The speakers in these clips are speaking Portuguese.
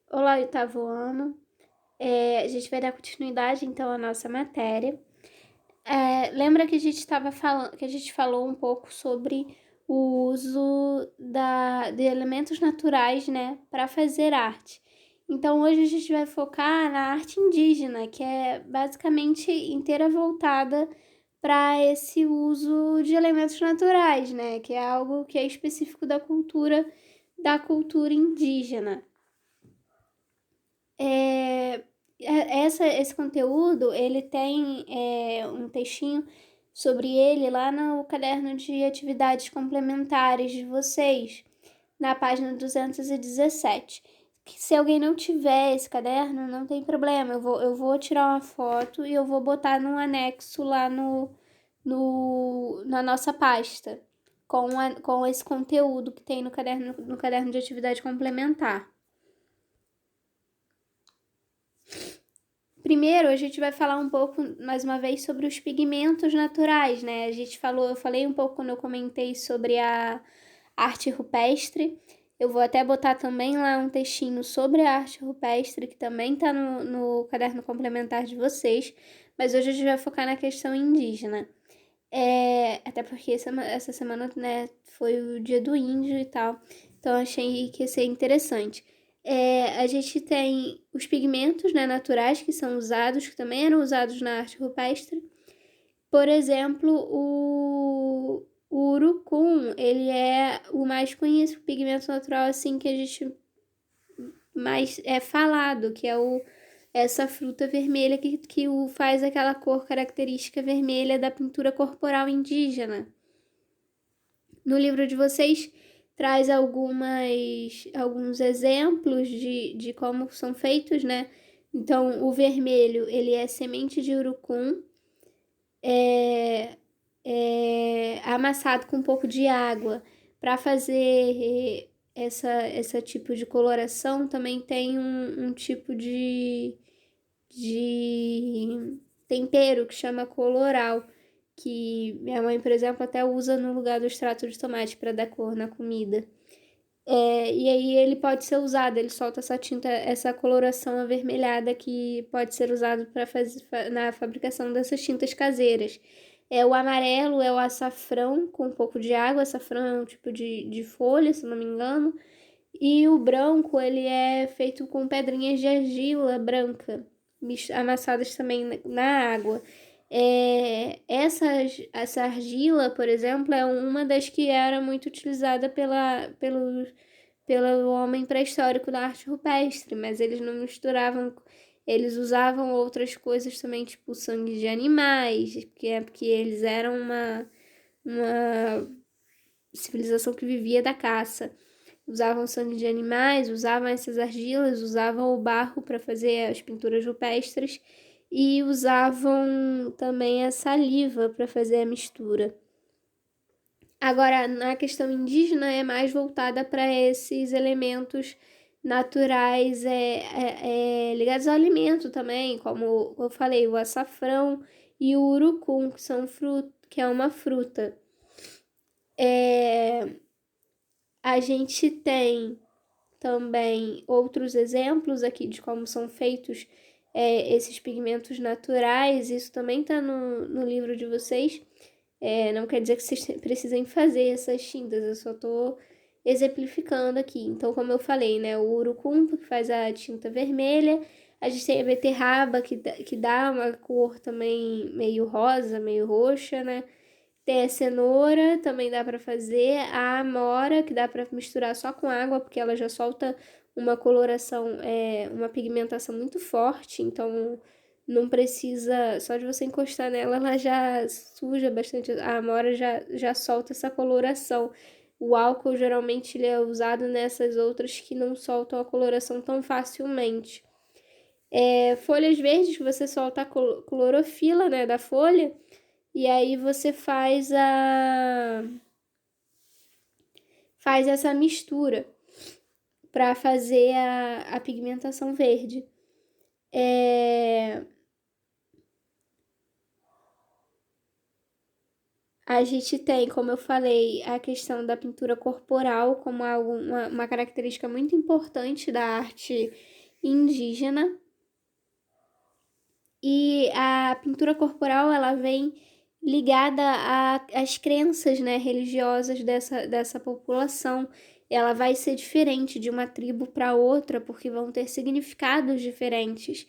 Olá, oitavo ano. A gente vai dar continuidade então à nossa matéria. Lembra que a gente estava falando, que a gente falou um pouco sobre o uso de elementos naturais, né, para fazer arte. Então hoje a gente vai focar na arte indígena, que é basicamente inteira voltada para esse uso de elementos naturais, né, que é algo que é específico da cultura indígena. É, esse conteúdo, ele tem um textinho sobre ele lá no caderno de atividades complementares de vocês, na página 217. Que se alguém não tiver esse caderno, não tem problema, eu vou tirar uma foto e eu vou botar num anexo lá na nossa pasta, com esse conteúdo que tem no caderno de atividade complementar. Primeiro, a gente vai falar um pouco, mais uma vez, sobre os pigmentos naturais, né? Eu falei um pouco quando eu comentei sobre a arte rupestre. Eu vou até botar também lá um textinho sobre a arte rupestre, que também tá no caderno complementar de vocês. Mas hoje a gente vai focar na questão indígena. Até porque essa semana, né, foi o dia do índio e tal. Então achei que ia ser interessante. A gente tem os pigmentos, né, naturais que são usados, que também eram usados na arte rupestre. Por exemplo, o urucum, ele é o mais conhecido pigmento natural assim que a gente mais é falado, que é essa fruta vermelha que faz aquela cor característica vermelha da pintura corporal indígena. No livro de vocês traz alguns exemplos de como são feitos, né? Então, o vermelho, ele é semente de urucum, é, amassado com um pouco de água. Para fazer essa tipo de coloração, também tem um tipo de tempero que chama coloral, que minha mãe, por exemplo, até usa no lugar do extrato de tomate para dar cor na comida. E aí ele pode ser usado, ele solta essa tinta, essa coloração avermelhada que pode ser usado para fazer na fabricação dessas tintas caseiras. O amarelo é o açafrão com um pouco de água, açafrão é um tipo de folha, se não me engano, e o branco ele é feito com pedrinhas de argila branca, amassadas também na água. Essa argila, por exemplo, é uma das que era muito utilizada pelo homem pré-histórico da arte rupestre, mas eles não misturavam, eles usavam outras coisas também, tipo sangue de animais, porque eles eram uma civilização que vivia da caça. Usavam sangue de animais, usavam essas argilas, usavam o barro para fazer as pinturas rupestres e usavam também a saliva para fazer a mistura. Agora, na questão indígena, é mais voltada para esses elementos naturais ligados ao alimento também, como eu falei, o açafrão e o urucum, que é uma fruta. A gente tem também outros exemplos aqui de como são feitos esses pigmentos naturais. Isso também está no livro de vocês. Não quer dizer que vocês precisem fazer essas tintas, eu só estou exemplificando aqui. Então, como eu falei, né, o urucum que faz a tinta vermelha, a gente tem a beterraba que dá uma cor também meio rosa, meio roxa, né? Tem a cenoura, também dá para fazer. A amora, que dá para misturar só com água, porque ela já solta uma coloração, uma pigmentação muito forte. Então, não precisa, só de você encostar nela, ela já suja bastante. A amora já solta essa coloração. O álcool, geralmente, ele é usado nessas outras que não soltam a coloração tão facilmente. Folhas verdes, você solta a clorofila, né, da folha. E aí você faz essa mistura para fazer a pigmentação verde. A gente tem, como eu falei, a questão da pintura corporal como algo, uma característica muito importante da arte indígena. E a pintura corporal, ela vem ligada às crenças, né, religiosas dessa população. Ela vai ser diferente de uma tribo para outra, porque vão ter significados diferentes.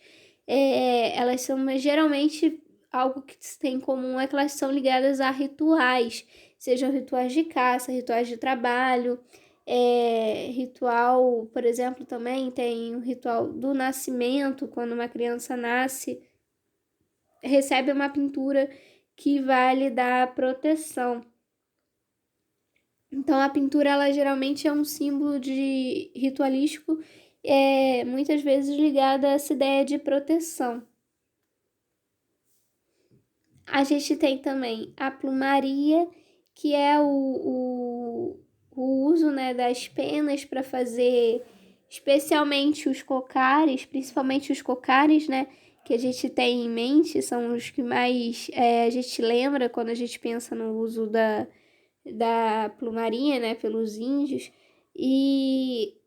Elas são geralmente algo que se tem em comum é que elas são ligadas a rituais, sejam rituais de caça, rituais de trabalho. Ritual, por exemplo, também tem o ritual do nascimento, quando uma criança nasce, recebe uma pintura que vai lhe dar proteção. Então a pintura, ela geralmente é um símbolo de ritualístico, muitas vezes ligada a essa ideia de proteção. A gente tem também a plumaria, que é o uso, né, das penas para fazer, especialmente os cocares, principalmente os cocares, né, que a gente tem em mente, são os que mais a gente lembra quando a gente pensa no uso da plumaria, né, pelos índios.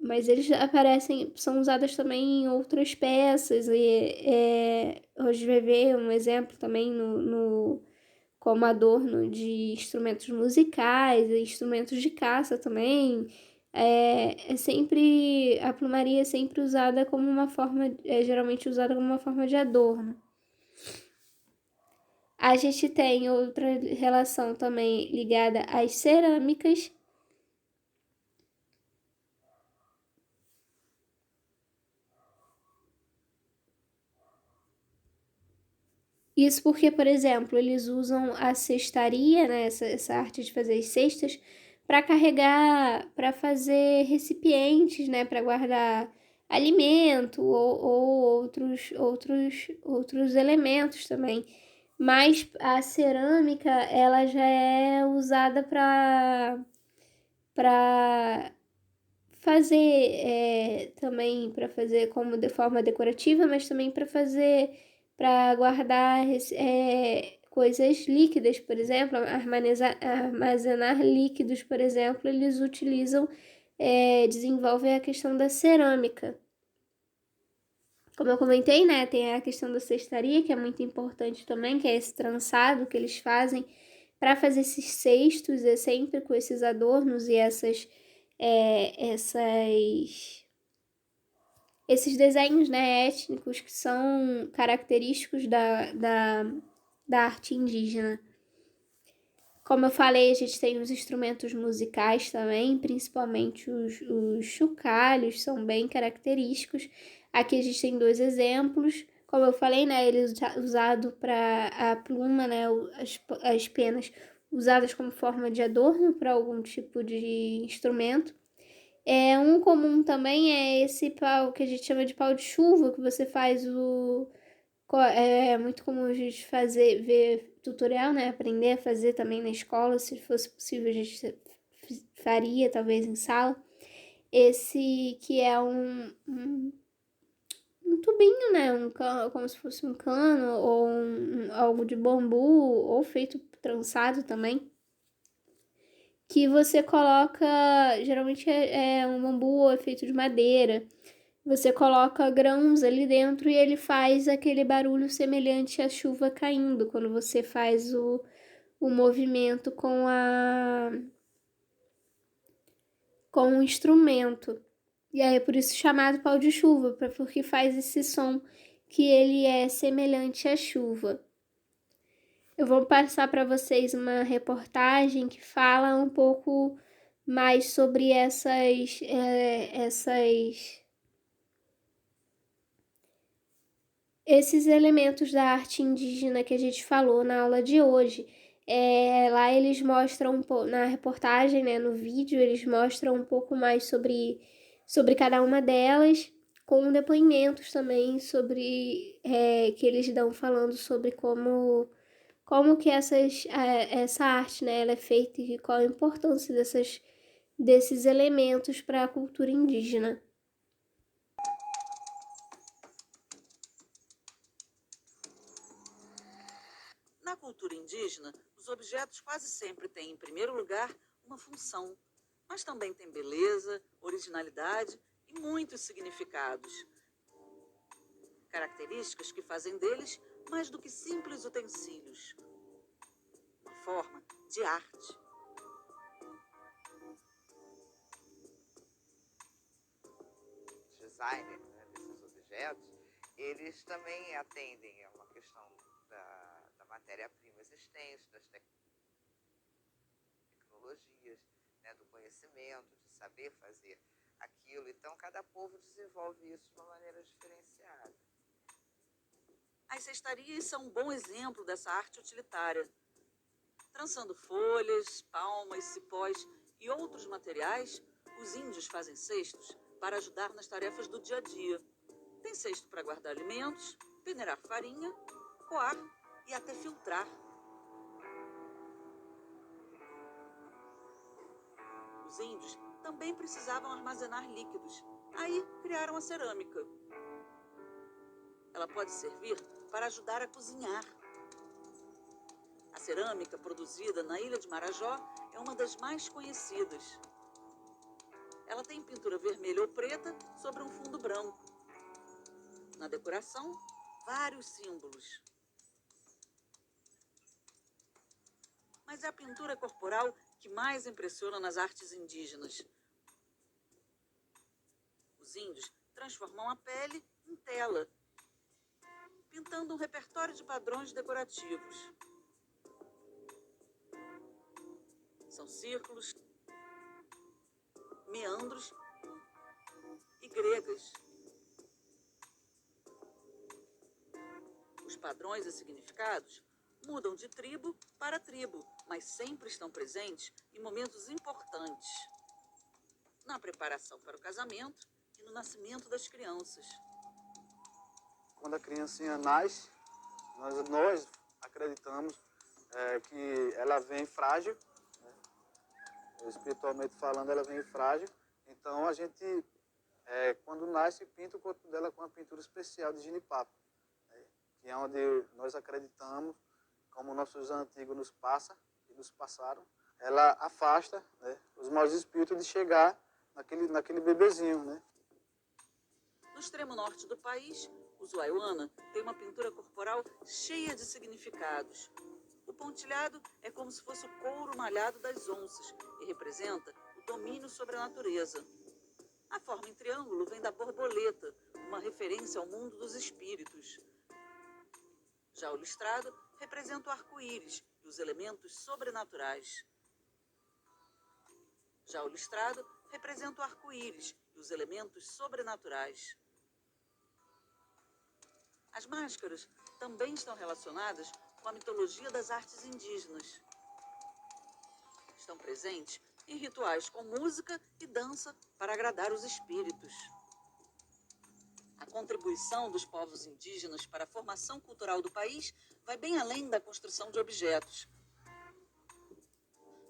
Mas eles aparecem, são usadas também em outras peças. Hoje vai ver um exemplo também como adorno de instrumentos musicais e instrumentos de caça também. A plumaria é sempre usada como uma forma, geralmente usada como uma forma de adorno. A gente tem outra relação também ligada às cerâmicas. Isso porque, por exemplo, eles usam a cestaria, né, essa arte de fazer as cestas, para carregar, para fazer recipientes, né, para guardar alimento ou outros elementos também. Mas a cerâmica, ela já é usada para fazer também para fazer como de forma decorativa, mas também para guardar coisas líquidas, por exemplo, armazenar líquidos, por exemplo, eles utilizam, desenvolvem a questão da cerâmica. Como eu comentei, né, tem a questão da cestaria, que é muito importante também, que é esse trançado que eles fazem para fazer esses cestos, sempre com esses adornos e esses desenhos, né, étnicos que são característicos da arte indígena. Como eu falei, a gente tem os instrumentos musicais também, principalmente os chocalhos, são bem característicos. Aqui a gente tem 2 exemplos. Como eu falei, né, ele é usado para a pluma, né, as penas usadas como forma de adorno para algum tipo de instrumento. Um comum também é esse pau que a gente chama de pau de chuva, que você faz É muito comum a gente ver tutorial, né? Aprender a fazer também na escola, se fosse possível a gente faria, talvez em sala. Esse que é um tubinho, né? Como se fosse um cano ou algo de bambu, ou feito trançado também, que você coloca, geralmente é um bambu ou é feito de madeira. Você coloca grãos ali dentro e ele faz aquele barulho semelhante à chuva caindo quando você faz o movimento com o instrumento. E aí é por isso chamado pau de chuva, porque faz esse som que ele é semelhante à chuva. Eu vou passar para vocês uma reportagem que fala um pouco mais sobre esses elementos da arte indígena que a gente falou na aula de hoje. Lá eles mostram, na reportagem, né, no vídeo, eles mostram um pouco mais sobre cada uma delas, com depoimentos também que eles dão falando sobre como que essa arte, né, ela é feita e qual a importância desses elementos para a cultura indígena. Na cultura cultura indígena, os objetos quase sempre têm, em primeiro lugar, uma função, mas também têm beleza, originalidade e muitos significados. Características que fazem deles mais do que simples utensílios, uma forma de arte. Os designers, né, desses objetos, eles também atendem a uma questão da matéria-prima existente, das tecnologias, né, do conhecimento, de saber fazer aquilo. Então, cada povo desenvolve isso de uma maneira diferenciada. As cestarias são um bom exemplo dessa arte utilitária. Trançando folhas, palmas, cipós e outros materiais, os índios fazem cestos para ajudar nas tarefas do dia a dia. Tem cesto para guardar alimentos, peneirar farinha, coar e até filtrar. Os índios também precisavam armazenar líquidos. Aí criaram a cerâmica. Ela pode servir para ajudar a cozinhar. A cerâmica produzida na ilha de Marajó é uma das mais conhecidas. Ela tem pintura vermelha ou preta sobre um fundo branco. Na decoração, vários símbolos. Mas é a pintura corporal que mais impressiona nas artes indígenas. Os índios transformam a pele em tela, pintando um repertório de padrões decorativos. São círculos, meandros e gregas. Os padrões e significados mudam de tribo para tribo, mas sempre estão presentes em momentos importantes. Na preparação para o casamento e no nascimento das crianças. Quando a criancinha nasce, nós acreditamos que ela vem frágil, né? Espiritualmente falando, ela vem frágil. Então a gente, quando nasce, pinta o corpo dela com uma pintura especial de jenipapo, né? Que é onde nós acreditamos, como nossos antigos nos passam e nos passaram, ela afasta, né, os maus espíritos de chegar naquele bebezinho, né? No extremo norte do país, o Zuaiuana tem uma pintura corporal cheia de significados. O pontilhado é como se fosse o couro malhado das onças e representa o domínio sobre a natureza. A forma em triângulo vem da borboleta, uma referência ao mundo dos espíritos. Já o listrado representa o arco-íris e os elementos sobrenaturais. Já o listrado representa o arco-íris e os elementos sobrenaturais. As máscaras também estão relacionadas com a mitologia das artes indígenas. Estão presentes em rituais com música e dança para agradar os espíritos. A contribuição dos povos indígenas para a formação cultural do país vai bem além da construção de objetos.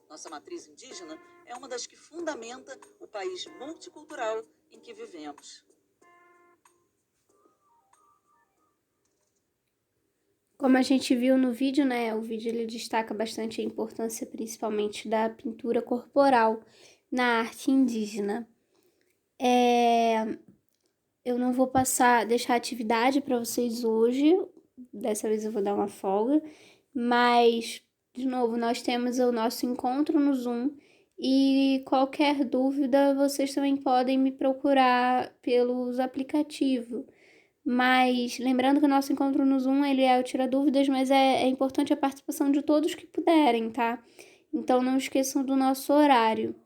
Nossa matriz indígena é uma das que fundamenta o país multicultural em que vivemos. Como a gente viu no vídeo, né, o vídeo ele destaca bastante a importância principalmente da pintura corporal na arte indígena. Eu não vou deixar atividade para vocês hoje, dessa vez eu vou dar uma folga, mas, de novo, nós temos o nosso encontro no Zoom e qualquer dúvida vocês também podem me procurar pelos aplicativos. Mas lembrando que o nosso encontro no Zoom, ele é o Tira Dúvidas, mas é importante a participação de todos que puderem, tá? Então não esqueçam do nosso horário.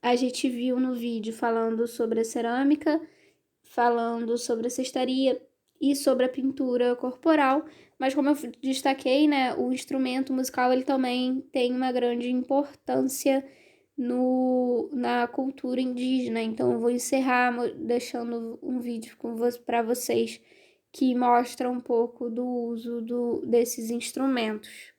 A gente viu no vídeo falando sobre a cerâmica, falando sobre a cestaria e sobre a pintura corporal, mas como eu destaquei, né, o instrumento musical ele também tem uma grande importância na cultura indígena. Então eu vou encerrar deixando um vídeo para vocês que mostra um pouco do uso desses instrumentos.